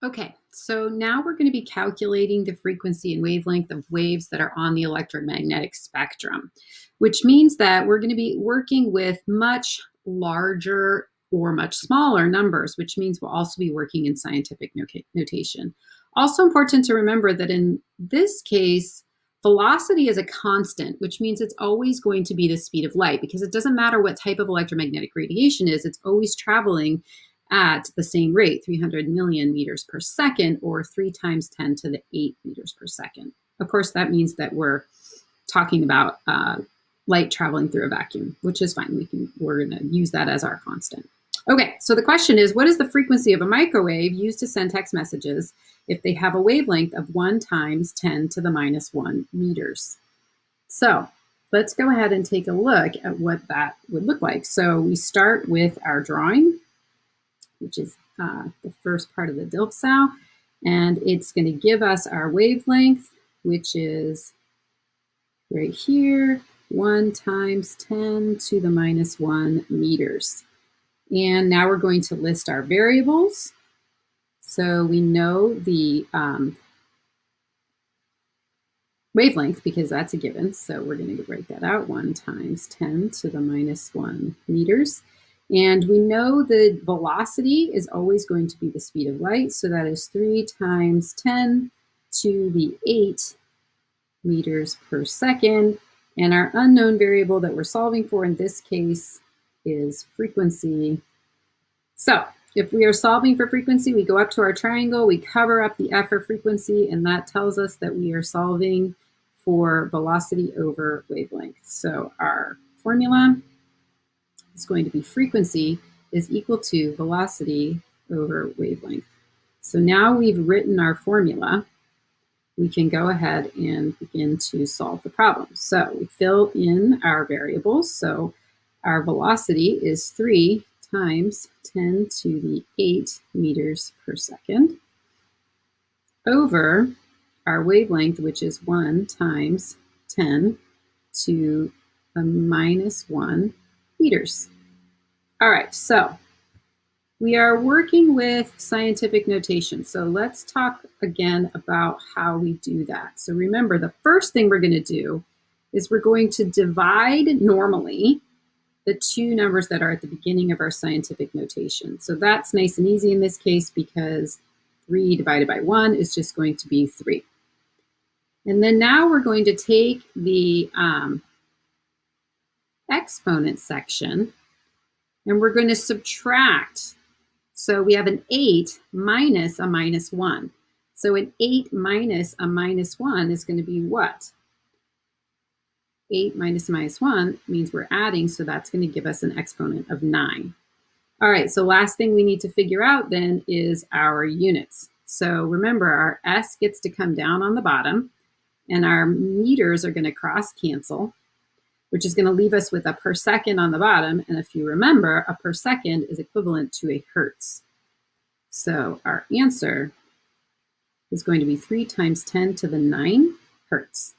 Okay, so now we're going to be calculating the frequency and wavelength of waves that are on the electromagnetic spectrum, which means that we're going to be working with much larger or much smaller numbers, which means we'll also be working in scientific notation. Also important to remember that in this case, velocity is a constant, which means it's always going to be the speed of light because it doesn't matter what type of electromagnetic radiation is, it's always traveling at the same rate, 300 million meters per second, or 3 times 10 to the 8 meters per second. Of course, that means that we're talking about light traveling through a vacuum, which is fine. We're going to use that as our constant. Okay, so the question is, what is the frequency of a microwave used to send text messages if they have a wavelength of 1 times 10 to the minus 1 meters? So let's go ahead and take a look at what that would look like. So we start with our drawing, which is the first part of the Dilpsau, and it's going to give us our wavelength, which is right here, 1 times 10 to the minus 1 meters. And now we're going to list our variables. So we know the wavelength because that's a given. So we're going to write that out, 1 times 10 to the minus 1 meters. And we know the velocity is always going to be the speed of light. So that is 3 times 10 to the 8 meters per second. And our unknown variable that we're solving for in this case is frequency. So if we are solving for frequency, we go up to our triangle, we cover up the F for frequency, and that tells us that we are solving for velocity over wavelength. So our formula is going to be frequency is equal to velocity over wavelength. So now we've written our formula, we can go ahead and begin to solve the problem. So we fill in our variables. So our velocity is 3 times 10 to the 8 meters per second over our wavelength, which is 1 times 10 to the minus 1 meters. All right, so we are working with scientific notation. So let's talk again about how we do that. So remember, the first thing we're going to do is we're going to divide normally the two numbers that are at the beginning of our scientific notation. So that's nice and easy in this case because 3 divided by 1 is just going to be 3. And then now we're going to take the exponent section and we're going to subtract. So we have an 8 minus a minus 1. So an 8 minus a minus 1 is going to be what? 8 minus minus 1 means we're adding, so that's going to give us an exponent of 9. All right, so last thing we need to figure out then is our units. So remember, our S gets to come down on the bottom, and our meters are going to cross cancel, which is going to leave us with a per second on the bottom. And if you remember, a per second is equivalent to a hertz. So our answer is going to be 3 times 10 to the 9 hertz.